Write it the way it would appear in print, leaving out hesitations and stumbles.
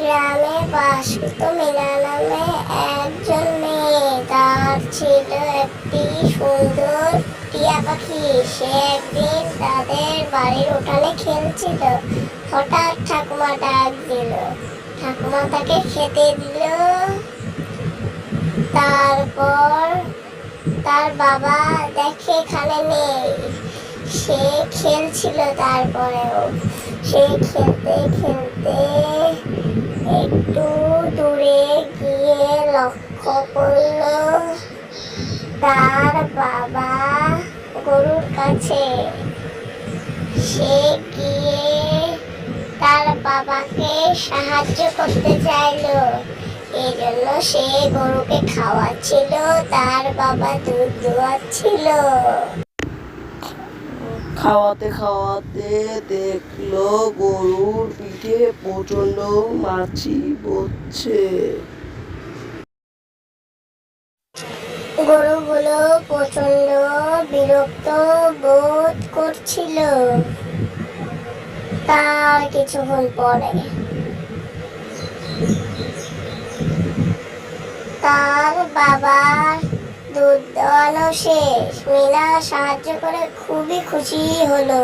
গ্রামে বাস করত মিনা নামে একজন মেয়ে। তার ছিল একটি সুন্দর টিয়া পাখি। সে একদিন তাদের বাড়ির উঠানে খেলছিল। হঠাৎ ঠাকুমা ডাক দিল। ঠাকুমা তাকে খেতে দিল। তারপর তার বাবা দেখে এখানে নেই। সে খেলছিল। তারপরেও সে খেলতে খেলতে একটু দূরে গিয়ে লক্ষ্য করল তার বাবা গরুর কাছে। সে গিয়ে তার বাবাকে সাহায্য করতে চাইলো। এই জন্য সে গরুকে খাওয়াচ্ছিল, তার বাবা দুধ দোয়াচ্ছিল। খাওয়াতে খাওয়াতে দেখলো গরুর পিঠে প্রচন্ড মাছি বসছে। গরুগুলো প্রচন্ড বিরক্ত বোধ করছিল। তার কিছুক্ষণ পরে তার বাবার দুধ দোয়ানো শেষ। মিনা সাহায্য করে খুবই খুশি হলো।